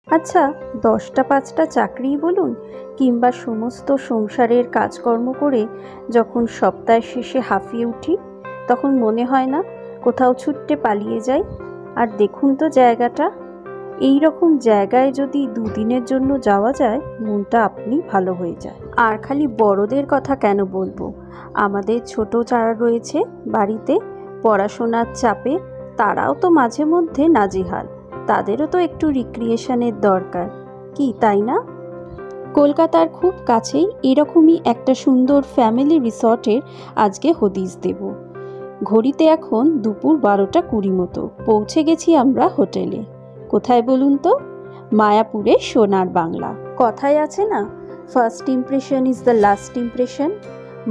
আচ্ছা, 10টা 5টা চাকরিই বলুন কিংবা সমস্ত সংসারের কাজকর্ম করে যখন সপ্তাহের শেষে হাঁফিয়ে উঠি, তখন মনে হয় না কোথাও ছুট্টে পালিয়ে যাই। আর দেখুন তো জায়গাটা, এই রকম জায়গায় যদি দুদিনের জন্য যাওয়া যায়, মনটা আপনি ভালো হয়ে যায়। আর খালি বড়দের কথা কেন বলবো, আমাদের ছোট যারা রয়েছে বাড়িতে পড়াশোনার চাপে, তারাও তো মাঝে মধ্যে নাজেহাল। তাদেরও তো একটু রিক্রিয়েশনের দরকার, কি তাই না? কলকাতার খুব কাছেই এরকমই একটা সুন্দর ফ্যামিলি রিসর্টের আজকে হদিস দেব। ঘড়িতে এখন দুপুর 12টা 20 মতো পৌঁছে গেছি আমরা হোটেলে। কোথায় বলুন তো? মায়াপুরে সোনার বাংলা। কথায় আছে না, first impression is the last impression.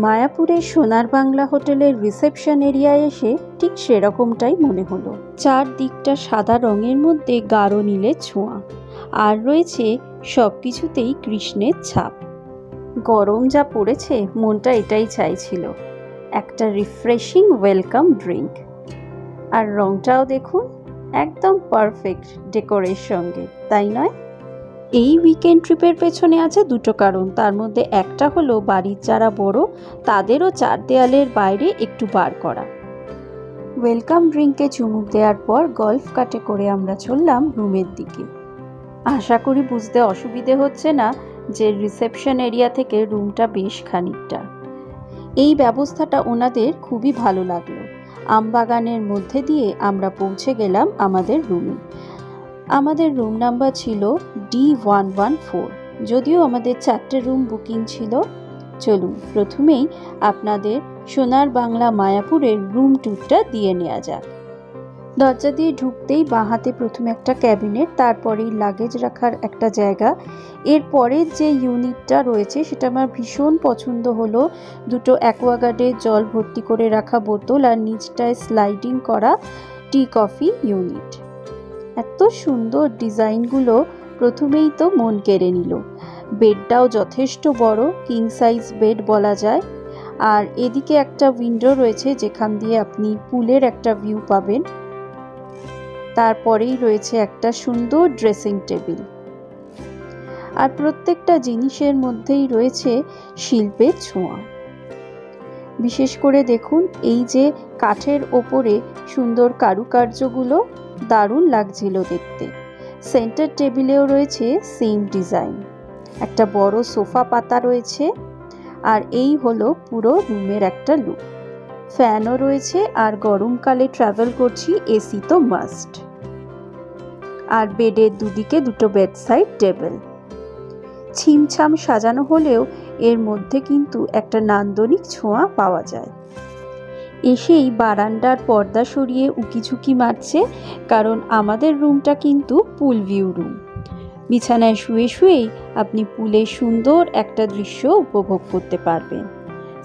মায়াপুরের সোনার বাংলা হোটেলের রিসেপশন এরিয়ায় এসে ঠিক সেরকমটাই মনে হলো। চারদিকটা সাদা রঙের মধ্যে গাঢ় নীলের ছোঁয়া, আর রয়েছে সব কিছুতেই কৃষ্ণের ছাপ। গরম যা পড়েছে, মনটা এটাই চাইছিল, একটা রিফ্রেশিং ওয়েলকাম ড্রিঙ্ক। আর রংটাও দেখুন, একদম পারফেক্ট ডেকোরের সঙ্গে, তাই নয়? এই উইকেন্ড ট্রিপের পেছনে আছে দুটো কারণ। তার মধ্যে একটা হলো বাড়ির যারা বড় তাদেরও চার দেয়ালের বাইরে একটু বার করা। ওয়েলকাম ড্রিঙ্কে চুমুক দেওয়ার পর গল্ফ কার্টে করে আমরা চললাম রুমের দিকে। আশা করি বুঝতে অসুবিধে হচ্ছে না যে রিসেপশন এরিয়া থেকে রুমটা বেশ খানিকটা। এই ব্যবস্থাটা ওনাদের খুবই ভালো লাগলো। আমবাগানের মধ্যে দিয়ে আমরা পৌঁছে গেলাম আমাদের রুমে। আমাদের রুম নাম্বার ছিল D114, যদিও আমাদের 4টে রুম বুকিং ছিল। চলুন প্রথমেই আপনাদের সোনার বাংলা মায়াপুরের রুম ট্যুরটা দিয়ে নেওয়া যাক। দরজা দিয়ে ঢুকতেই বাঁ হাতে প্রথমে একটা ক্যাবিনেট, তারপরেই লাগেজ রাখার একটা জায়গা। এরপরের যে ইউনিটটা রয়েছে সেটা আমার ভীষণ পছন্দ হলো। দুটো অ্যাকোয়াগার্ডের জল ভর্তি করে রাখা বোতল আর নিচটায় স্লাইডিং করা টি কফি ইউনিট। এত সুন্দর ডিজাইনগুলো প্রথমেই তো মন কেড়ে নিল। বেডটাও যথেষ্ট বড়, কিং সাইজ বেড বলা যায়। আর এদিকে একটা উইন্ডো রয়েছে যেখান দিয়ে আপনি পুলের একটা ভিউ পাবেন। তারপরেই রয়েছে একটা সুন্দর ড্রেসিং টেবিল। আর প্রত্যেকটা জিনিসের মধ্যেই রয়েছে শিল্পের ছোঁয়া। বিশেষ করে দেখুন এই যে কাঠের ওপরে সুন্দর কারুকার্যগুলো, দারুণ লাগছিল দেখতে। সেন্টার টেবিলেও রয়েছে সেম ডিজাইন। একটা বড় সোফা পাতা রয়েছে। আর এই হলো পুরো রুমের একটা লুক। ফ্যানও রয়েছে, আর গরমকালে ট্রাভেল করছি, এসি তো মাস্ট। আর বেডের দুদিকে দুটো বেডসাইড টেবিল। ছিমছাম সাজানো হলেও এর মধ্যে কিন্তু একটা নান্দনিক ছোঁয়া পাওয়া যায়। এসেই বারান্দার পর্দা সরিয়ে উকিঝুঁকি মারছে, কারণ আমাদের রুমটা কিন্তু পুল ভিউ রুম। বিছানায় শুয়ে শুয়েই আপনি পুলের সুন্দর একটা দৃশ্য উপভোগ করতে পারবেন।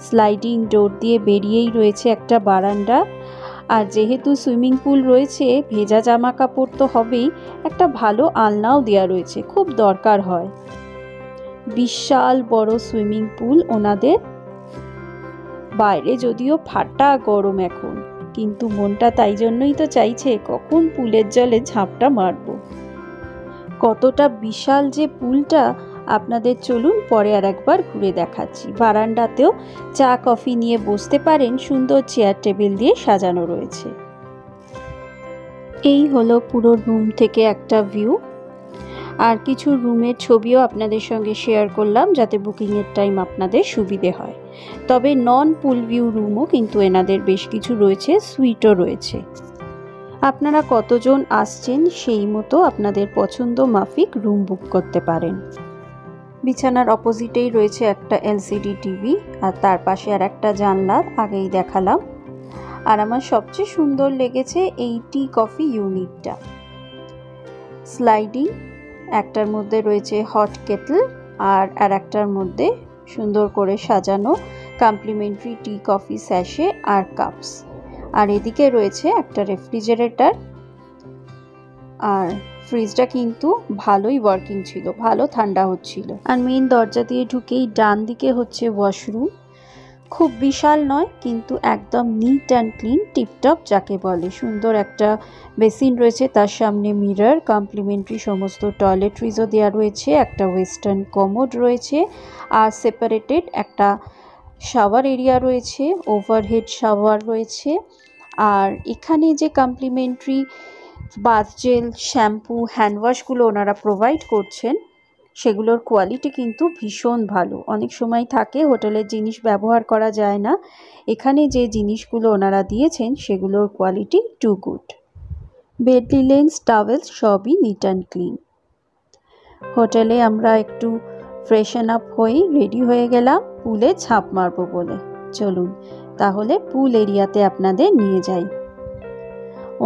স্লাইডিং ডোর দিয়ে বেরিয়েই রয়েছে একটা বারান্দা। আর যেহেতু সুইমিং পুল রয়েছে, ভেজা জামা কাপড় তো হবেই, একটা ভালো আলনাও দেওয়া রয়েছে, খুব দরকার হয়। বিশাল বড় সুইমিং পুল ওনাদের। বাইরে যদিও ফাটা গরম এখন, কিন্তু মনটা তাই জন্যই তো চাইছে কখন পুলের জলে ঝাঁপটা মারব। কতটা বিশাল যে পুলটা আপনাদের চলুন পরে আর একবার ঘুরে দেখাচ্ছি। বারান্দাতেও চা কফি নিয়ে বসতে পারেন, সুন্দর চেয়ার টেবিল দিয়ে সাজানো রয়েছে। এই হলো পুরো রুম থেকে একটা ভিউ। আর কিছু রুমের ছবিও আপনাদের সঙ্গে শেয়ার করলাম যাতে বুকিংয়ের টাইম আপনাদের সুবিধে হয়। তবে নন পুল ভিউ রুমও কিন্তু এনাদের বেশ কিছু রয়েছে, সুইটও রয়েছে। আপনারা কতজন আসছেন সেই মতো আপনাদের পছন্দ মাফিক রুম বুক করতে পারেন। বিছানার অপোজিটেই রয়েছে একটা এলসিডি টিভি, আর তার পাশে আর একটা জানলা আগেই দেখালাম। আর আমার সবচেয়ে সুন্দর লেগেছে এই টি কফি ইউনিটটা। স্লাইডিং, একটার মধ্যে রয়েছে হট কেটল, আর একটার মধ্যে সুন্দর করে সাজানো কমপ্লিমেন্টারি টি কফি স্যাশে আর কাপস। আর এদিকে রয়েছে একটা রেফ্রিজারেটর। আর ফ্রিজটা কিন্তু ভালোই ওয়ার্কিং ছিল, ভালো ঠান্ডা হচ্ছিল। আর মেইন দরজা দিয়ে ঢুকেই ডান দিকে হচ্ছে ওয়াশরুম। খুব বিশাল নয়, কিন্তু একদম নিট অ্যান্ড ক্লিন, টিপটপ যাকে বলে। সুন্দর একটা বেসিন রয়েছে, তার সামনে মিরর, কমপ্লিমেন্টারি সমস্ত টয়লেট্রিজও দেওয়া রয়েছে, একটা ওয়েস্টার্ন কমোড রয়েছে, আর সেপারেটেড একটা শাওয়ার এরিয়া রয়েছে, ওভারহেড শাওয়ার রয়েছে। আর এখানে যে কমপ্লিমেন্টারি বাথ জেল, শ্যাম্পু, হ্যান্ডওয়াশগুলো ওনারা প্রোভাইড করছেন, সেগুলোর কোয়ালিটি কিন্তু ভীষণ ভালো। অনেক সময় থাকে হোটেলের জিনিস ব্যবহার করা যায় না, এখানে যে জিনিসগুলো ওনারা দিয়েছেন সেগুলোর quality too good. Bed linens, towels সবই নিট অ্যান্ড ক্লিন। হোটেলে আমরা একটু ফ্রেশন আপ হয়ে রেডি হয়ে গেলাম পুলে ঝাঁপ মারবো বলে। চলুন তাহলে পুল এরিয়াতে আপনাদের নিয়ে যাই।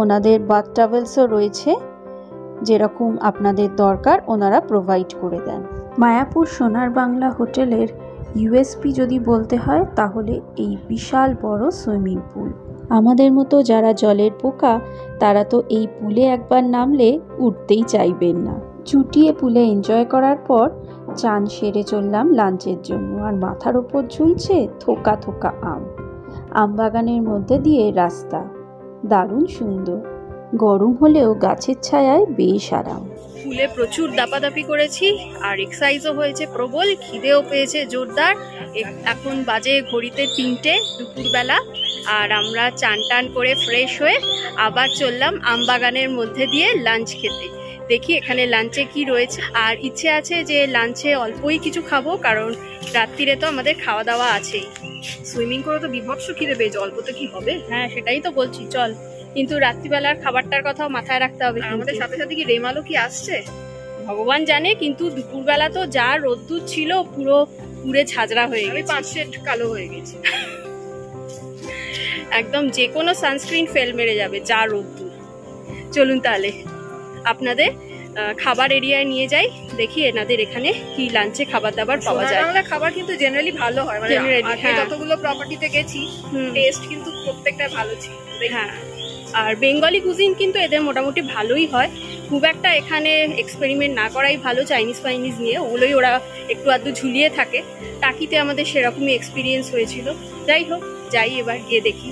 ওনাদের বাথ টাওয়েলসও রয়েছে, যেরকম আপনাদের দরকার ওনারা প্রোভাইড করে দেন। মায়াপুর সোনার বাংলা হোটেলের ইউএসপি যদি বলতে হয় তাহলে এই বিশাল বড় সুইমিং পুল। আমাদের মতো যারা জলের পোকা তারা তো এই পুলে একবার নামলে উঠতেই চাইবেন না। চুটিয়ে পুলে এনজয় করার পর চান সেরে চললাম লাঞ্চের জন্য। আর মাথার ওপর ঝুলছে থোকা থোকা আম। আম বাগানের মধ্যে দিয়ে রাস্তা, দারুণ সুন্দর। গরম হলেও গাছের ছায়ায় বেশ আরাম। ফুলে প্রচুর দাপাদাপি করেছি আর এক্সারসাইজও হয়েছে প্রবল, খিদেও পেয়েছে জোরদার। এখন বাজে ঘড়িতে 3টে দুপুরবেলা, আর আমরা চান টান করে ফ্রেশ হয়ে আবার চললাম আমবাগানের মধ্যে দিয়ে লাঞ্চ খেতে। দেখি এখানে লাঞ্চে কি রয়েছে, আর ইচ্ছে আছে যে লাঞ্চে অল্পই কিছু খাবো, কারণ রাত্রিরে তো আমাদের খাওয়া দাওয়া আছেই। সুইমিং করে তো বিভৎস খিদে পেয়েছে, অল্প তো কি হবে। হ্যাঁ সেটাই তো বলছি, চল। কিন্তু রাত্রিবেলার খাবারটার কথাও মাথায় রাখতে হবে। আমাদের সাথে সাথে কি রেমালও কি আসছে ভগবান জানে, কিন্তু দুপুরবেলা তো যা রোদ্দুর ছিল পুরো পুরে ঝাঁঝরা হয়ে গেছে, 5 শেড কালো হয়ে গেছে একদম। যে কোনো সানস্ক্রিন ফেল মেরে যাবে যা রোদ্দুর। চলুন তাহলে আপনাদের খাবার এরিয়ায় নিয়ে যাই, দেখি এনাদের এখানে কি লাঞ্চে খাবার দাবার পাওয়া যায়। বাংলা খাবার কিন্তু জেনারেলি ভালো হয়, মানে যতগুলো প্রপার্টিতে গেছি টেস্ট কিন্তু প্রত্যেকটা ভালো ছিল। হ্যাঁ, আর বেঙ্গলি কুজিন কিন্তু এদের মোটামুটি ভালোই হয়, খুব একটা এখানে এক্সপেরিমেন্ট না করাই ভালো। চাইনিজ ফাইনিজ নিয়ে ওগুলোই ওরা একটু আধটু ঝুলিয়ে থাকে। টাকিতে আমাদের সেরকমই এক্সপিরিয়েন্স হয়েছিল। যাই হোক, যাই এবার গিয়ে দেখি।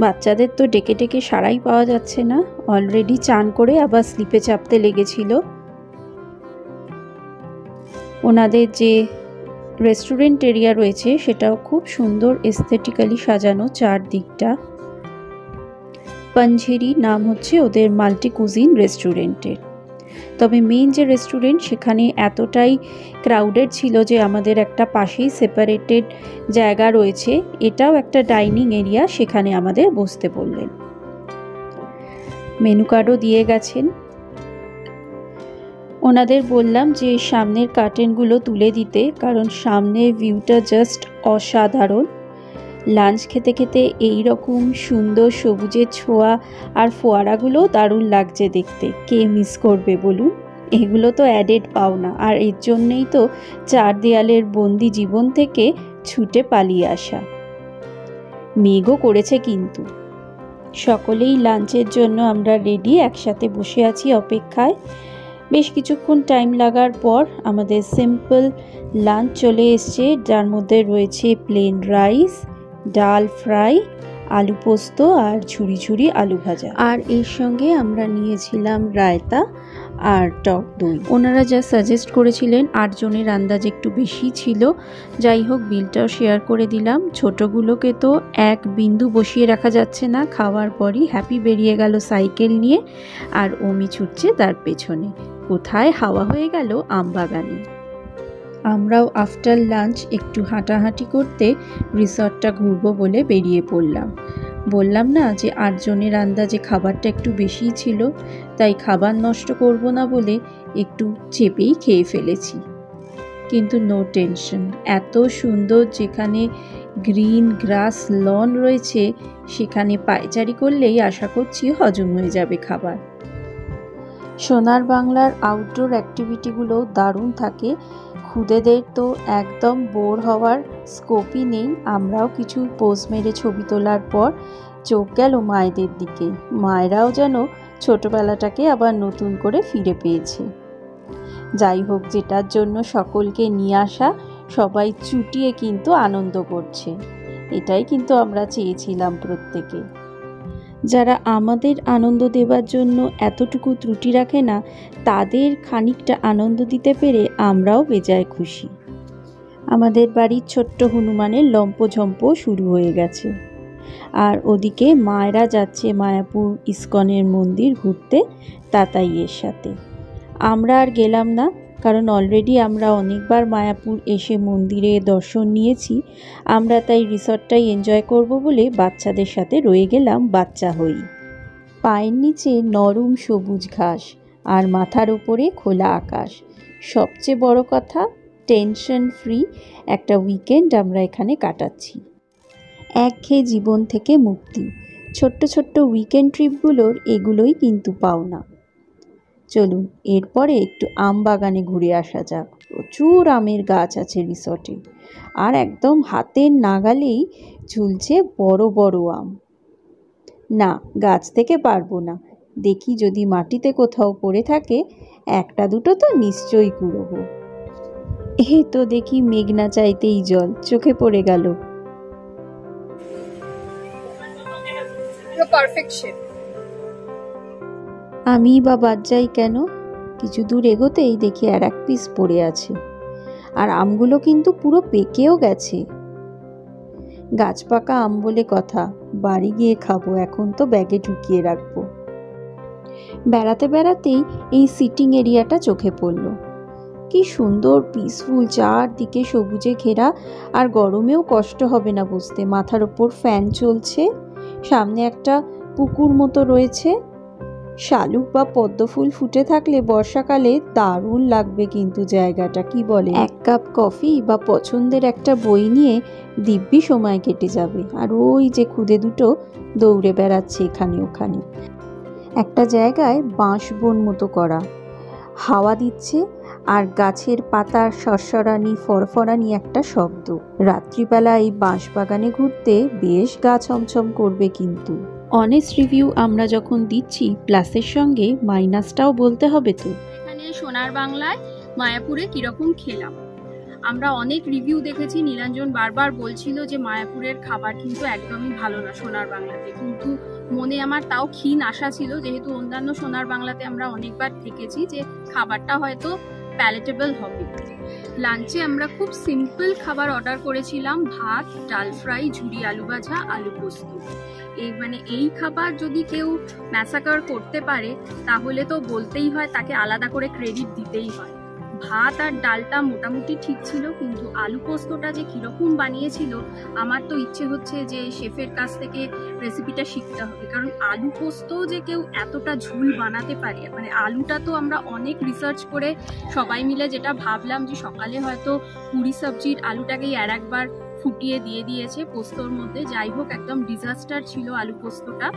বাচ্চাদের তো ডেকে ডেকে সারাই পাওয়া যাচ্ছে না, অলরেডি চান করে আবার স্লিপে চাপতে লেগেছিল। ওনাদের যে রেস্টুরেন্ট এরিয়া রয়েছে সেটাও খুব সুন্দর এস্থেটিক্যালি সাজানো চারদিকটা। পঞ্ঝেরি নাম হচ্ছে ওদের মাল্টি কুজিন রেস্টুরেন্টের। তবে মেন যে রেস্টুরেন্ট সেখানে এতটাই ক্রাউডেড ছিল যে আমাদের একটা পাশেই সেপারেটেড জায়গা রয়েছে, এটাও একটা ডাইনিং এরিয়া, সেখানে আমাদের বসতে বললেন। মেনু কার্ডও দিয়ে গেছেন। ওনাদের বললাম যে সামনের কার্টেনগুলো তুলে দিতে, কারণ সামনের ভিউটা জাস্ট অসাধারণ। লাঞ্চ খেতে খেতে এই রকম সুন্দর সবুজের ছোঁয়া আর ফোয়ারাগুলো দারুণ লাগছে দেখতে। কে মিস করবে বলুন, এগুলো তো অ্যাডেড পাওনা। আর এর জন্যেই তো 4 দেয়ালের বন্দি জীবন থেকে ছুটে পালিয়ে আসা। মেঘও করেছে কিন্তু। সকলেই লাঞ্চের জন্য আমরা রেডি, একসাথে বসে আছি অপেক্ষায়। বেশ কিছুক্ষণ টাইম লাগার পর আমাদের সিম্পল লাঞ্চ চলে এসছে, যার মধ্যে রয়েছে প্লেন রাইস, ডাল ফ্রাই, আলু পোস্ত আর ঝুরি ঝুরি আলু ভাজা। আর এর সঙ্গে আমরা নিয়েছিলাম রায়তা আর টক দই। ওনারা যা সাজেস্ট করেছিলেন 8 জনের আন্দাজ একটু বেশি ছিল। যাই হোক, বিলটাও শেয়ার করে দিলাম। ছোটগুলোকে তো এক বিন্দু বসিয়ে রাখা যাচ্ছে না, খাওয়ার পরই হ্যাপি বেরিয়ে গেল সাইকেল নিয়ে, আর ওমি ছুটছে তার পেছনে। কোথায় হাওয়া হয়ে গেল আমবাগানে। আমরাও আফটার লাঞ্চ একটু হাঁটাহাঁটি করতে রিসর্টটা ঘুরবো বলে বেরিয়ে পড়লাম। বললাম না যে 8 জনের আন্দাজে খাবারটা একটু বেশিই ছিল, তাই খাবার নষ্ট করব না বলে একটু চেপেই খেয়ে ফেলেছি। কিন্তু নো টেনশন, এত সুন্দর যেখানে গ্রিন গ্রাস লন রয়েছে সেখানে পায়চারি করলেই আশা করছি হজম হয়ে যাবে খাবার। সোনার বাংলার আউটডোর অ্যাক্টিভিটিগুলো দারুণ থাকে। খুদেদের তো একদম বোর হওয়ার স্কোপই নেই। আমরাও কিছু পোজ মেরে ছবি তোলার পর চোখ গেল মায়েদের দিকে। মায়েরাও যেন ছোটবেলাটাকে আবার নতুন করে ফিরে পেয়েছে। যাই হোক, যেটার জন্য সকলকে নিয়ে আসা সবাই চুটিয়ে কিন্তু আনন্দ করছে। এটাই কিন্তু আমরা চেয়েছিলাম প্রত্যেকে। যারা আমাদের আনন্দ দেবার জন্য এতটুকু ত্রুটি রাখে না, তাদের খানিকটা আনন্দ দিতে পেরে আমরাও বেজায় খুশি। আমাদের বাড়ির ছোট্ট হনুমানের লম্পঝম্প শুরু হয়ে গেছে। আর ওদিকে মায়েরা যাচ্ছে মায়াপুর ইস্কনের মন্দির ঘুরতে তাতাইয়ের সাথে। আমরা আর গেলাম না, কারণ অলরেডি আমরা অনেকবার মায়াপুর এসে মন্দিরে দর্শন নিয়েছি। আমরা তাই রিসর্টটাই এনজয় করব বলে বাচ্চাদের সাথে রয়ে গেলাম বাচ্চা হই। পায়ের নিচে নরম সবুজ ঘাস আর মাথার উপরে খোলা আকাশ। সবচেয়ে বড় কথা, টেনশন ফ্রি একটা উইকেন্ড আমরা এখানে কাটাচ্ছি। একঘেয়ে জীবন থেকে মুক্তি। ছোট্ট ছোট্ট উইকেন্ড ট্রিপগুলোর এগুলোই কিন্তু পাওনা। চলুন এরপরে একটু আম বাগানে ঘুরে আসা যাক। প্রচুর আমের গাছ আছে রিসর্টে, আর একদম হাতের নাগালেই ঝুলছে বড় বড় আম। না, গাছ থেকে পারবো না, দেখি যদি মাটিতে কোথাও পড়ে থাকে একটা দুটো তো নিশ্চয়ই কুড়োবো। এই তো দেখি মেঘনা চাইতেই জল, চোখে পড়ে গেল। আমি বা বাদ যাই কেন? কিছু দূর এগোতেই দেখি আর এক পিস পড়ে আছে, আর আমগুলো কিন্তু পুরো পেকেও গেছে। গাছ পাকা আম বলে কথা, বাড়ি গিয়ে খাবো, এখন তো ব্যাগে ঢুকিয়ে রাখবো। বেড়াতে বেড়াতেই এই সিটিং এরিয়াটা চোখে পড়ল। কি সুন্দর পিসফুল, চারদিকে সবুজে ঘেরা, আর গরমেও কষ্ট হবে না বসতে। মাথার ওপর ফ্যান চলছে, সামনে একটা পুকুর মতো রয়েছে। শালুক বা পদ্ম ফুল ফুটে থাকলে বর্ষাকালে দারুণ লাগবে কিন্তু জায়গাটা, কি বলে? এক কাপ কফি বা পছন্দের একটা বই নিয়ে দিব্যি সময় কেটে যাবে। আর ওই যে খুদে দুটো দৌড়ে বেড়াচ্ছে এখানে ওখানে। একটা জায়গায় বাঁশ বন মতো করা, হাওয়া দিচ্ছে আর গাছের পাতার সরসরানি ফরফরানি একটা শব্দ। রাত্রিবেলা এই বাঁশ বাগানে ঘুরতে বেশ গা ছমছম করবে কিন্তু। অনেস্ট রিভিউ আমরা যখন দিচ্ছি, প্লাসের সঙ্গে মাইনাসটাও বলতে হবে তো। এখানে সোনার বাংলায় মায়াপুরে কিরকম খেলাম। আমরা অনেক রিভিউ দেখেছি, নীলাঞ্জন বারবার বলছিল যে মায়াপুরের খাবার কিন্তু একদমই ভালো না সোনার বাংলাতে, কিন্তু মনে আমার তাও ক্ষীণ আশা ছিল, যেহেতু অন্যান্য সোনার বাংলাতে আমরা অনেকবার থেকেছি, যে খাবারটা হয়তো প্যালেটেবল হবে। লাঞ্চে আমরা খুব সিম্পল খাবার অর্ডার করেছিলাম, ভাত, ডাল ফ্রাই, ঝুরি আলু ভাজা, আলু পোস্ত। এই খাবার যদি কেউ ম্যাসাকার করতে পারে তাহলে তো বলতেই হয়, তাকে আলাদা করে ক্রেডিট দিতেই হয়। ভাত আর ডালটা মোটামুটি ঠিক ছিল, কিন্তু আলু পোস্তটা যে কিরকম বানিয়েছিল, আমার তো ইচ্ছে হচ্ছে যে শেফের কাছ থেকে রেসিপিটা শিখতে হবে, কারণ আলু পোস্ত যে কেউ এতটা ঝুল বানাতে পারে, আলুটা তো আমরা অনেক রিসার্চ করে সবাই মিলে যেটা ভাবলাম যে সকালে হয়তো পুরি সবজির আলুটাকেই আর একবার ফুটিয়ে দিয়ে দিয়েছে পোস্তর মধ্যে। যাই হোক, একদম ডিজাস্টার ছিল আলু পোস্তটা।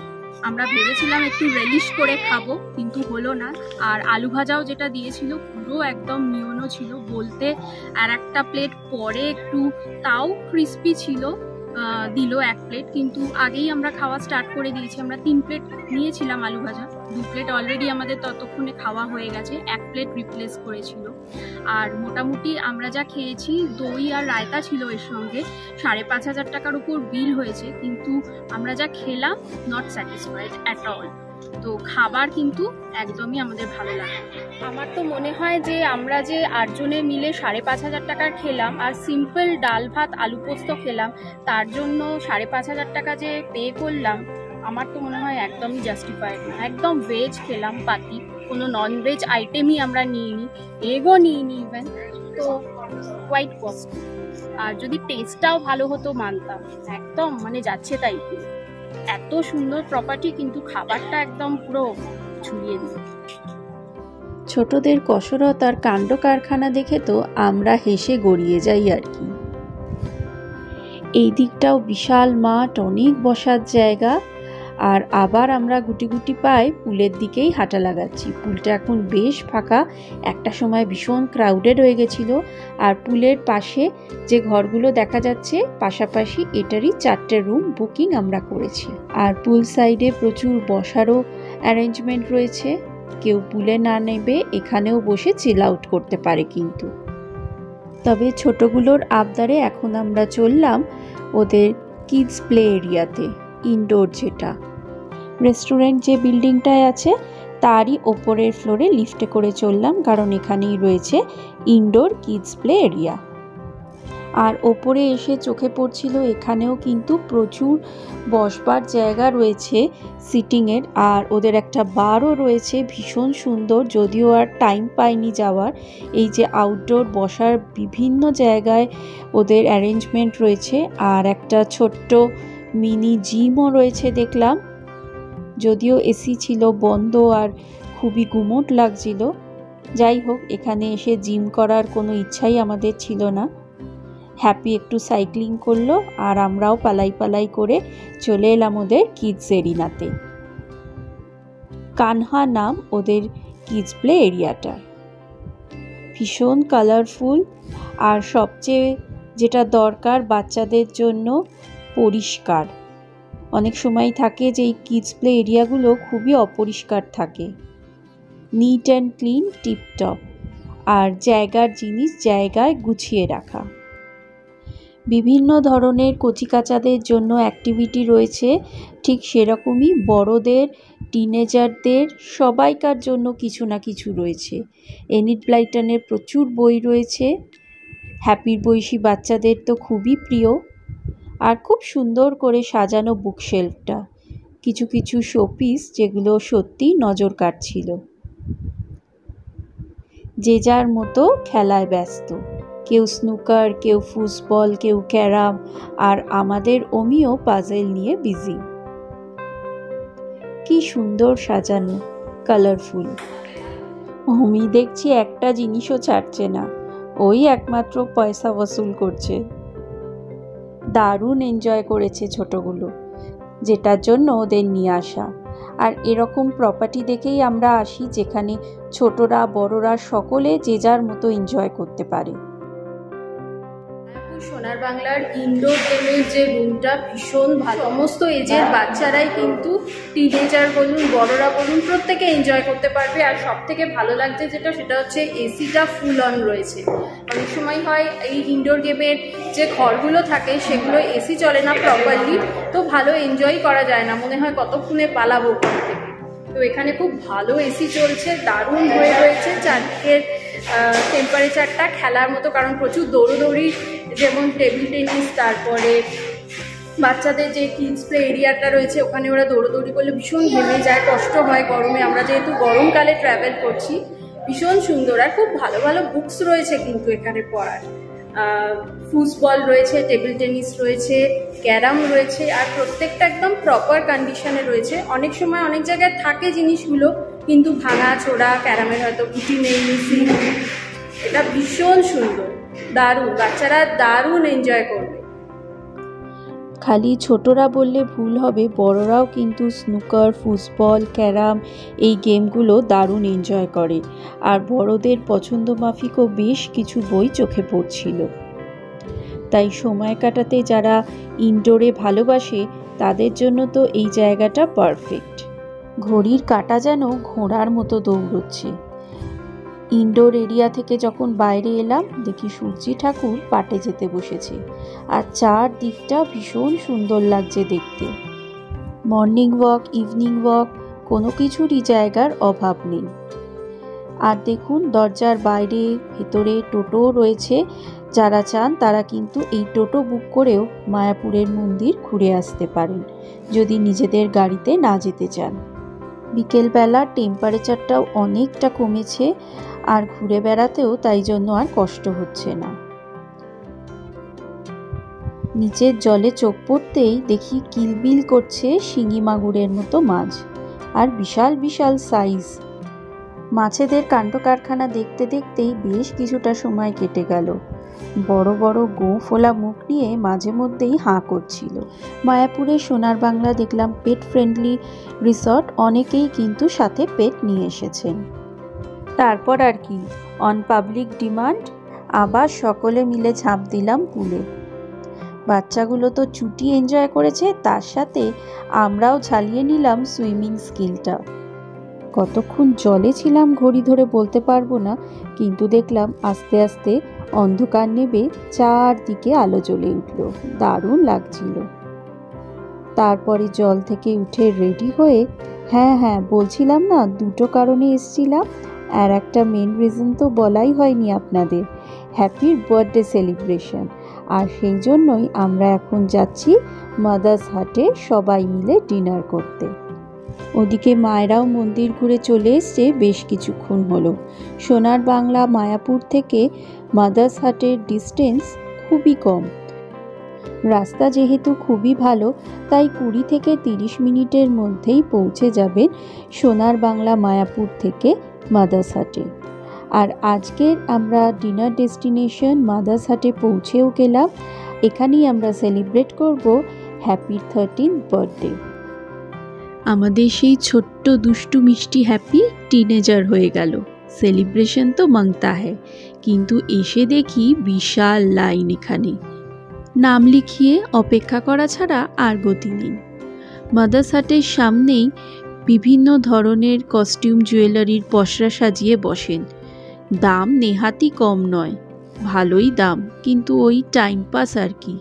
আমরা ভেবেছিলাম একটু রেলিশ করে খাবো, কিন্তু হলো না। আর আলু ভাজাও যেটা দিয়েছিল পুরো একদম নিয়নো ছিল, বলতে আর একটা প্লেট পরে একটু তাও ক্রিস্পি ছিল, দিল এক প্লেট, কিন্তু আগেই আমরা খাওয়া স্টার্ট করে দিয়েছি। আমরা 3 প্লেট নিয়েছিলাম আলু ভাজা, 2 প্লেট অলরেডি আমাদের ততক্ষণে খাওয়া হয়ে গেছে, 1 প্লেট রিপ্লেস করেছিল। আর মোটামুটি আমরা যা খেয়েছি, দই আর রায়তা ছিল এর সঙ্গে, 5,500 টাকার উপর বিল হয়েছে, কিন্তু আমরা যা খেলাম নট স্যাটিসফাইড অ্যাট অল। তো খাবার কিন্তু একদমই আমাদের ভালো লাগে। আমার তো মনে হয় যে আমরা যে 8 জনে মিলে 5,500 টাকার খেলাম আর সিম্পল ডাল ভাত আলু পোস্ত খেলাম, তার জন্য 5,500 টাকা যে পে করলাম, আমার তো মনে হয় একদমই জাস্টিফাইড না। একদম ভেজ খেলাম পাতি, কোনো নন ভেজ আইটেমই আমরা নিইনি, এগও নিইনি ইভেন, তো কোয়াইট কস্টলি। আর যদি টেস্টটাও ভালো হতো মানতাম, একদম যাচ্ছে তাই। এত সুন্দর প্রপার্টি, কিন্তু খাবারটা একদম পুরো ছুঁয়ে দিল। ছোটদের কসরত আর কাণ্ড কারখানা দেখে তো আমরা হেসে গড়িয়ে যাই আর কি। এই দিকটাও বিশাল মাঠ, অনেক বসার জায়গা, আর আবার আমরা গুটি গুটি পায়ে পুলের দিকেই হাঁটা লাগাচ্ছি। পুলটা এখন বেশ ফাঁকা, একটা সময় ভীষণ ক্রাউডেড হয়ে গেছিল। আর পুলের পাশে যে ঘরগুলো দেখা যাচ্ছে পাশাপাশি, এটারই 4টে রুম বুকিং আমরা করেছি। আর পুল সাইডে প্রচুর বসারও অ্যারেঞ্জমেন্ট রয়েছে, কেউ পুলে না নেবে এখানেও বসে চিল আউট করতে পারে কিন্তু। তবে ছোটগুলোর আবদারে এখন আমরা চললাম ওদের কিডস প্লে এরিয়াতে, ইনডোর যেটা। রেস্টুরেন্ট যে বিল্ডিংটায় আছে তারই ওপরের ফ্লোরে লিফটে করে চললাম, কারণ এখানেই রয়েছে ইনডোর কিডস প্লে এরিয়া। আর ওপরে এসে চোখে পড়ছিল এখানেও কিন্তু প্রচুর বসবার জায়গা রয়েছে সিটিংয়ের, আর ওদের একটা বারও রয়েছে ভীষণ সুন্দর, যদিও আর টাইম পাইনি যাওয়ার। এই যে আউটডোর বসার বিভিন্ন জায়গায় ওদের অ্যারেঞ্জমেন্ট রয়েছে, আর একটা ছোট্ট মিনি জিমও রয়েছে দেখলাম, যদিও এসি ছিল বন্ধ আর খুবই গুমোট লাগছিল। যাই হোক, এখানে এসে জিম করার কোনো ইচ্ছাই আমাদের ছিল না। হ্যাপি একটু সাইক্লিং করলো আর আমরাও পালাই পালাই করে চলে এলাম ওদের কিডস এরিনাতে। কানহা নাম ওদের কিডস প্লে এরিয়াটা, ভীষণ কালারফুল, আর সবচেয়ে যেটা দরকার বাচ্চাদের জন্য পরিষ্কার। অনেক সময় থাকে যে এই কিডস প্লে এরিয়াগুলো খুবই অপরিষ্কার থাকে, নিট অ্যান্ড ক্লিন, টিপটপ, আর জায়গার জিনিস জায়গায় গুছিয়ে রাখা। বিভিন্ন ধরনের কচিকাচাদের জন্য অ্যাক্টিভিটি রয়েছে, ঠিক সেরকমই বড়দের, টিনেজারদের সবাইকার জন্য কিছু না কিছু রয়েছে। এনিট ব্লাইটনের প্রচুর বই রয়েছে, হ্যাপির বয়সী বাচ্চাদের তো খুবই প্রিয়। আর খুব সুন্দর করে সাজানো বুকশেলফটা, কিছু কিছু শোপিস যেগুলো সত্যি নজর কাটছিল। যে যার মতো খেলায় ব্যস্ত, কেউ স্নুকার, কেউ ফুটবল, কেউ ক্যারাম, আর আমাদের অমিও পাজেল নিয়ে বিজি। কি সুন্দর সাজানো, কালারফুল। অমি দেখছি একটা জিনিসও ছাড়ছে না, ওই একমাত্র পয়সা বসুল করছে। দারুণ এনজয় করেছে ছোটগুলো, যেটার জন্য ওদের নিয়ে আসা। আর এরকম প্রপার্টি দেখেই আমরা আসি যেখানে ছোটরা বড়রা সকলে যে যার মতো এনজয় করতে পারে। সোনার বাংলার ইনডোর গেমের যে রুমটা ভীষণ ভালো, সমস্ত এজের বাচ্চারাই কিন্তু, টিনেজার বলুন বড়রা বলুন, প্রত্যেকে এনজয় করতে পারবে। আর সব থেকে ভালো লাগছে যেটা, সেটা হচ্ছে এসিটা ফুল অন রয়েছে। অনেক সময় হয় এই ইনডোর গেমের যে ঘরগুলো থাকে সেগুলো এসি চলে না প্রপারলি, তো ভালো এনজয় করা যায় না, মনে হয় কতক্ষণে পালাবো ওখান থেকে। তো এখানে খুব ভালো এসি চলছে, দারুণ হয়ে রয়েছে চারদিকের টেম্পারেচারটা খেলার মতো, কারণ প্রচুর দৌড়োদৌড়ি, যেমন টেবিল টেনিস, তারপরে বাচ্চাদের যে কিডস প্লে এরিয়াটা রয়েছে ওখানে ওরা দৌড়োদৌড়ি করলে ভীষণ ঘেমে যায়, কষ্ট হয় গরমে। আমরা যেহেতু গরমকালে ট্রাভেল করছি, ভীষণ সুন্দর। আর খুব ভালো ভালো বুকস রয়েছে কিন্তু এখানে পড়ার, ফুটবল রয়েছে, টেবিল টেনিস রয়েছে, ক্যারাম রয়েছে, আর প্রত্যেকটা একদম প্রপার কন্ডিশনে রয়েছে। অনেক সময় অনেক জায়গায় থাকে জিনিসগুলো কিন্তু ভাঙা চোরা, ক্যারামের হয়তো গুটি নেই, মিসিং। এটা ভীষণ সুন্দর, দারুণ, বাচ্চারা দারুণ এনজয় করবে। খালি ছোটরা বললে ভুল হবে, বড়রাও কিন্তু স্নুকার, ফুটবল, ক্যারাম এই গেমগুলো দারুণ এনজয় করে। আর বড়দের পছন্দ মাফিকও বেশ কিছু বই চোখে পড়ছিল। তাই সময় কাটাতে যারা ইনডোরে ভালোবাসে তাদের জন্য তো এই জায়গাটা পারফেক্ট। ঘড়ির কাঁটা যেন ঘোড়ার মতো দৌড়চ্ছে। ইনডোর এরিয়া থেকে যখন বাইরে এলাম দেখি সূর্যি ঠাকুর পাটে যেতে বসেছে, আর চারদিকটা ভীষণ সুন্দর লাগছে দেখতে। মর্নিং ওয়াক, ইভিনিং ওয়াক, কোনো কিছুরই জায়গার অভাব নেই। আর দেখুন দরজার বাইরে ভেতরে টোটো রয়েছে, যারা চান তারা কিন্তু এই টোটো বুক করেও মায়াপুরের মন্দির ঘুরে আসতে পারেন যদি নিজেদের গাড়িতে না যেতে চান। বিকেলবেলা টেম্পারেচারটাও অনেকটা কমেছে, আর ঘুরে বেড়াতেও তাই জন্য আর কষ্ট হচ্ছে না। নিচের জলে চোখ পড়তেই দেখি কিলবিল করছে শিঙি মাগুরের মতো মাছ, আর বিশাল বিশাল সাইজ। মাছেদের কাণ্ড কারখানা দেখতে দেখতেই বেশ কিছুটা সময় কেটে গেল। বড় বড় গোঁ ফোলা মুখ নিয়ে মাঝে মধ্যেই হাঁ করছিল। মায়াপুরে সোনার বাংলা দেখলাম পেট ফ্রেন্ডলি রিসর্ট, অনেকেই কিন্তু সাথে পেট নিয়ে এসেছেন। তারপর আর কি, অন পাবলিক ডিমান্ড আবার সকলে মিলে ঝাঁপ দিলাম পুলে। বাচ্চাগুলো তো ছুটি এনজয় করেছে, তার সাথে আমরাও ঝালিয়ে নিলাম সুইমিং স্কিলটা। কতক্ষণ জলে ছিলাম ঘড়ি ধরে বলতে পারবো না, কিন্তু দেখলাম আস্তে আস্তে অন্ধকার নেবে চারদিকে আলো জ্বলে উঠল। দারুণ লাগছিল। তারপরে জল থেকে উঠে রেডি হয়ে, হ্যাঁ বলছিলাম না দুটো কারণে এসছিলাম, আর একটা মেন রিজন তো বলাই হয়নি আপনাদের, হ্যাপির বার্থডে সেলিব্রেশন। আর সেই জন্যই আমরা এখন যাচ্ছি মাদার্স হাটে সবাই মিলে ডিনার করতে। ওদিকে মায়েরাও মন্দির ঘুরে চলে এসছে বেশ কিছুক্ষণ হলো। সোনার বাংলা মায়াপুর থেকে মাদার্স হাটের ডিস্টেন্স খুবই কম। রাস্তা যেহেতু খুবই ভালো, তাই 20 থেকে 30 মিনিটের মধ্যেই পৌঁছে যাবেন সোনার বাংলা মায়াপুর থেকে মাদার্স হাটে। আর আজকের আমরা ডিনার ডেস্টিনেশন মাদার্স হাটে পৌঁছেও গেলাম। এখানেই আমরা সেলিব্রেট করব হ্যাপির 13th বার্থডে। আমাদের সেই ছোট্ট দুষ্টু মিষ্টি হ্যাপি টিনেজার হয়ে গেল। সেলিব্রেশন তো মাংতা হ্যায়, কিন্তু এসে দেখি বিশাল লাইন। এখানে নাম লিখিয়ে অপেক্ষা করা ছাড়া আর গতি নেই। মাদার্স হাটের সামনেই বিভিন্ন ধরনের কস্টিউম জুয়েলারির পসরা সাজিয়ে বসেন। দাম নেহাতি কম নয়, ভালোই দাম, কিন্তু ওই টাইম পাস আর কি।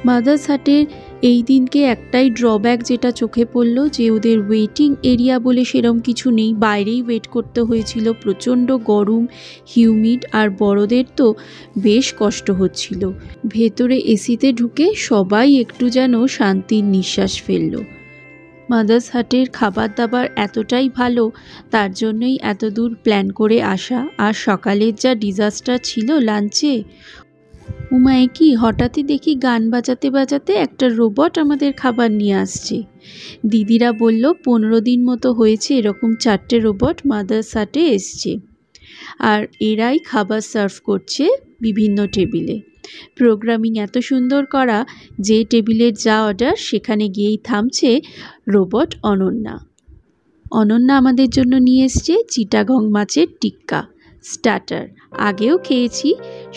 মাদার্স হাটের এই দিনকে একটাই ড্রব্যাক যেটা চোখে পড়ল, যে ওদের ওয়েটিং এরিয়া বলে সেরম কিছু নেই, বাইরেই ওয়েট করতে হয়েছিল। প্রচণ্ড গরম, হিউমিড, আর বড়দের তো বেশ কষ্ট হচ্ছিল। ভেতরে এসিতে ঢুকে সবাই একটু যেন শান্তির নিঃশ্বাস ফেলল। মাদার্স হাটের খাবার দাবার এতটাই ভালো, তার জন্যই এত দূর প্ল্যান করে আসা। আর সকালের যা ডিজাস্টার ছিল লাঞ্চে, উমায় কি হঠাৎই দেখি গান বাজাতে বাজাতে একটা রোবট আমাদের খাবার নিয়ে আসছে। দিদিরা বলল 15 দিন মতো হয়েছে এরকম 4টে রোবট মাদার্স হাটে এসছে, আর এরাই খাবার সার্ভ করছে বিভিন্ন টেবিলে। প্রোগ্রামিং এত সুন্দর করা, যে টেবিলের যা অর্ডার সেখানে গিয়েই থামছে রোবট অনন্যা। অনন্যা আমাদের জন্য নিয়ে এসছে চিটাগং মাছের টিক্কা স্টার্টার। আগেও খেয়েছি,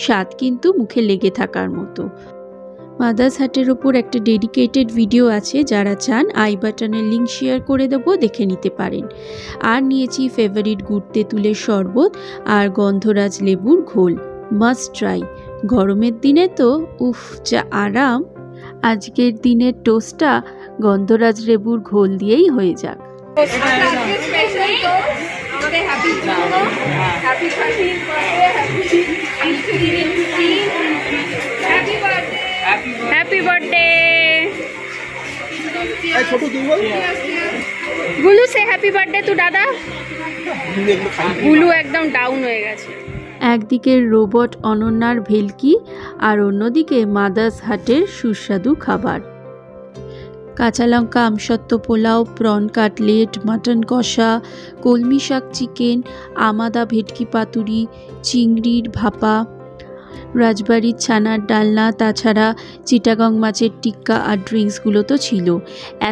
স্বাদ কিন্তু মুখে লেগে থাকার মতো। মাদার্স হাটের ওপর একটা ডেডিকেটেড ভিডিও আছে, যারা চান আই বাটনের লিঙ্ক শেয়ার করে দেবো, দেখে নিতে পারেন। আর নিয়েছি ফেভারিট গুড় তেঁতুলের শরবত আর গন্ধরাজ লেবুর ঘোল, মাস্ট ট্রাই। গরমের দিনে তো উফ যা আরাম। আজকের দিনের টোস্টটা গন্ধরাজ লেবুর ঘোল দিয়েই হয়ে যাক। হ্যাপি বার্থডে গুলু, সে হ্যাপি বার্থডে টু দাদা। গুলু একদম ডাউন হয়ে গেছে। একদিকে রোবট অনন্যার ভেলকি, আর অন্যদিকে মাদার্স হাটের সুস্বাদু খাবার। কাঁচা লঙ্কা আমসত্ত্ব পোলাও, প্রন কাটলেট, মাটন কষা, কলমি শাক চিকেন, আমাদা ভেটকি পাতুরি, চিংড়ির ভাপা, রাজবাড়ির ছানার ডালনা, তাছাড়া চিটাগং মাছের টিক্কা আর ড্রিঙ্কসগুলো তো ছিল।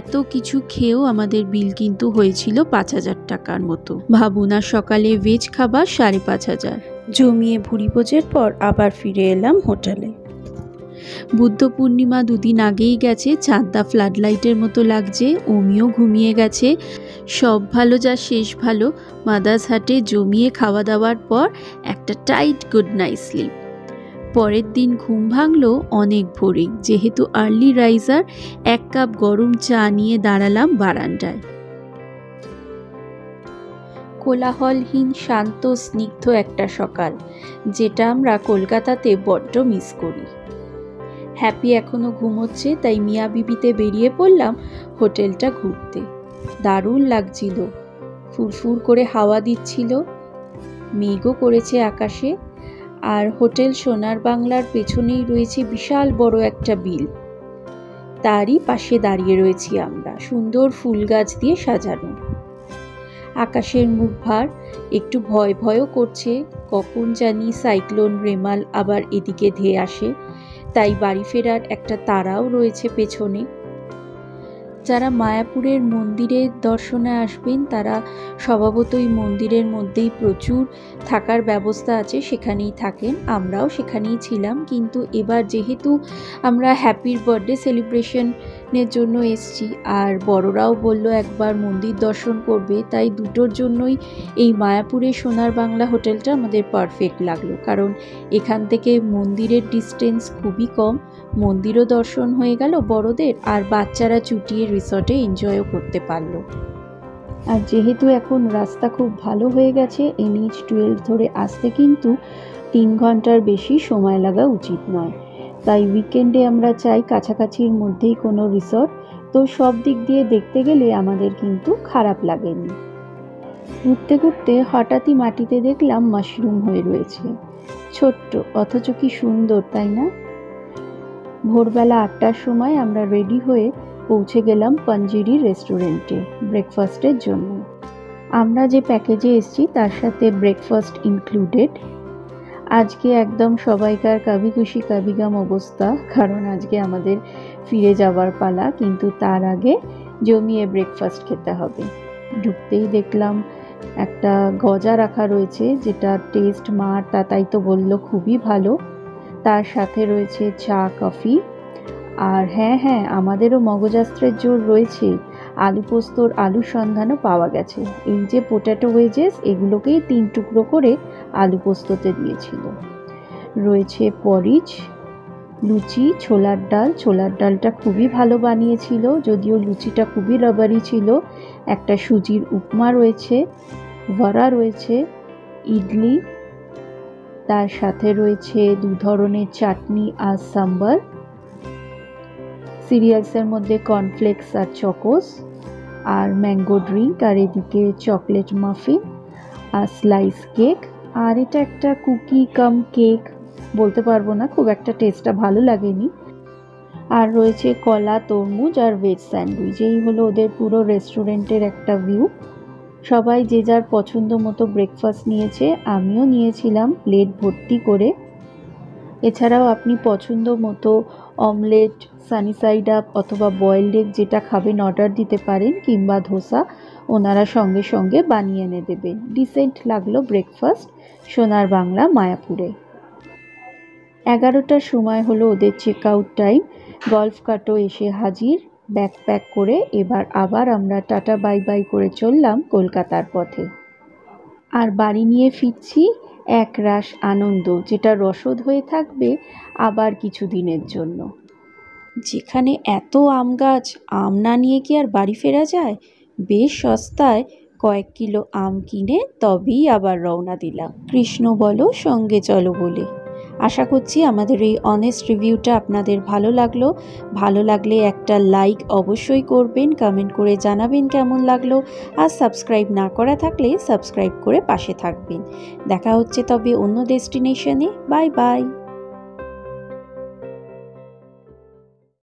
এত কিছু খেয়েও আমাদের বিল কিন্তু হয়েছিল 5000 টাকার মতো। ভাবুন, আর সকালে ভেজ খাবার 5,500। জমিয়ে ভুড়ি ভোজের পর আবার ফিরে এলাম হোটেলে। বুদ্ধ পূর্ণিমা 2 দিন আগেই গেছে, চাঁদা ফ্লাড লাইটের মতো লাগছে। অমিও ঘুমিয়ে গেছে। সব ভালো যা শেষ ভালো। মাদার্স হাটে জমিয়ে খাওয়া দাওয়ার পর একটা টাইট গুড নাইট স্লিপ। পরের দিন ঘুম ভাঙলো অনেক ভোরে, যেহেতু আর্লি রাইজার। 1 কাপ গরম চা নিয়ে দাঁড়ালাম বারান্দায়। কোলাহলহীন, শান্ত, স্নিগ্ধ একটা সকাল, যেটা আমরা কলকাতাতে বড্ড মিস করি। হ্যাপি এখনো ঘুমোচ্ছে, তাই মিয়া বিবিতে বেরিয়ে পড়লাম হোটেলটা ঘুরতে। দারুণ লাগছিল, ফুরফুর করে হাওয়া দিচ্ছিল, মেঘও করেছে আকাশে। আর হোটেল সোনার বাংলার পেছনেই রয়েছে বিশাল বড় একটা বিল, তারই পাশে দাঁড়িয়ে রয়েছি আমরা, সুন্দর ফুল গাছ দিয়ে সাজানো। আকাশের মুখ ভার, একটু ভয় ভয়ও করছে, কখন জানি সাইক্লোন রেমাল আবার এদিকে ধেয়ে আসে। তাই বাড়ি ফেরার একটা তাড়াও রয়েছে পেছনে। যারা মায়াপুরের মন্দিরের দর্শনে আসবেন, তারা স্বভাবতই মন্দিরের মধ্যেই প্রচুর থাকার ব্যবস্থা আছে, সেখানেই থাকেন। আমরাও সেখানেই ছিলাম, কিন্তু এবার যেহেতু আমরা হ্যাপির বার্থডে সেলিব্রেশন নের জন্য এসছি, আর বড়রাও বলল একবার মন্দির দর্শন করবে, তাই দুটোর জন্যই এই মায়াপুরের সোনার বাংলা হোটেলটা আমাদের পারফেক্ট লাগলো। কারণ এখান থেকে মন্দিরের ডিস্টেন্স খুবই কম, মন্দিরও দর্শন হয়ে গেল বড়দের, আর বাচ্চারা চুটিয়ে রিসর্টে এনজয়ও করতে পারলো। আর যেহেতু এখন রাস্তা খুব ভালো হয়ে গেছে, NH-12 ধরে আসতে কিন্তু 3 ঘন্টার বেশি সময় লাগা উচিত নয়। তাই উইকেন্ডে আমরা চাই কাছাকাছির মধ্যেই কোনো রিসর্ট, তো সব দিক দিয়ে দেখতে গেলে আমাদের কিন্তু খারাপ লাগেনি। ঘুরতে ঘুরতে হঠাৎই মাটিতে দেখলাম মাশরুম হয়ে রয়েছে, ছোট্ট অথচ কি সুন্দর, তাই না? ভোরবেলা 8টার সময় আমরা রেডি হয়ে পৌঁছে গেলাম পাঞ্জেরি রেস্টুরেন্টে ব্রেকফাস্টের জন্য। আমরা যে প্যাকেজে এসেছি তার সাথে ব্রেকফাস্ট ইনক্লুডেড। আজকে একদম সবাইকার কাভি খুশি কাভি গাম অবস্থা, কারণ আজকে আমাদের ফিরে যাওয়ার পালা, কিন্তু তার আগে জমিয়ে ব্রেকফাস্ট খেতে হবে। ঢুকতেই দেখলাম একটা গজা রাখা রয়েছে, যেটা টেস্ট মা তাতাই তো বলল খুবই ভালো। তার সাথে রয়েছে চা, কফি, আর হ্যাঁ আমাদেরও মগজাস্ত্রের জোর রয়েছে, আলু পোস্তর আলুর সন্ধানও পাওয়া গেছে। এই যে পোট্যাটো ওয়েজেস, এগুলোকেই 3 টুকরো করে আলু পোস্ততে দিয়েছিল। রয়েছে পরিচ, লুচি, ছোলার ডালটা খুবই ভালো বানিয়েছিল, যদিও লুচিটা খুবই রাবারি ছিল। একটা সুজির উপমা রয়েছে, বড়া রয়েছে, ইডলি, তার সাথে রয়েছে 2 ধরনের চাটনি আর সাম্বার, সিরিয়ালসের মধ্যে কর্নফ্লেক্স আর চকোস, আর ম্যাঙ্গো ড্রিঙ্ক, আর এদিকে চকলেট মাফিন আর স্লাইস কেক, আর এটা একটা কুকি কাম কেক, বলতে পারবো না, খুব একটা টেস্টটা ভালো লাগেনি। আর রয়েছে কলা, তরমুজ আর ভেজ স্যান্ডউইচ। এই হলো ওদের পুরো রেস্টুরেন্টের একটা ভিউ। সবাই যে যার পছন্দ মতো ব্রেকফাস্ট নিয়েছে, আমিও নিয়েছিলাম প্লেট ভর্তি করে। এছাড়াও আপনি পছন্দ মতো অমলেট, সানি সাইড আপ অথবা বয়েলড এগ যেটা খাবেন অর্ডার দিতে পারেন, কিংবা ধোসা ওনারা সঙ্গে সঙ্গে বানিয়ে এনে দেবেন। ডিসেন্ট লাগলো ব্রেকফাস্ট সোনার বাংলা মায়াপুরে। 11টার সময় হলো ওদের চেক আউট টাইম। গল্ফ কার্টও এসে হাজির ব্যাগ প্যাক করে। এবার আবার আমরা টাটা বাই বাই করে চললাম কলকাতার পথে। আর বাড়ি নিয়ে ফিরছি এক রাশ আনন্দ, যেটা রসদ হয়ে থাকবে আবার কিছু দিনের জন্য। যেখানে এত আম গাছ, আম না নিয়ে কি আর বাড়ি ফেরা যায়? বেশ সস্তায় কয়েক কিলো আম কিনে তবেই আবার রওনা দিলাম কৃষ্ণ বলো সঙ্গে চলো বলে। আশা করছি আমাদের এই অনেস্ট রিভিউটা আপনাদের ভালো লাগলে একটা লাইক অবশ্যই করবেন, কমেন্ট করে জানাবেন কেমন লাগলো, আর সাবস্ক্রাইব না করা থাকলে সাবস্ক্রাইব করে পাশে থাকবেন। দেখা হচ্ছে তবে অন্য ডেস্টিনেশনে। Bye bye.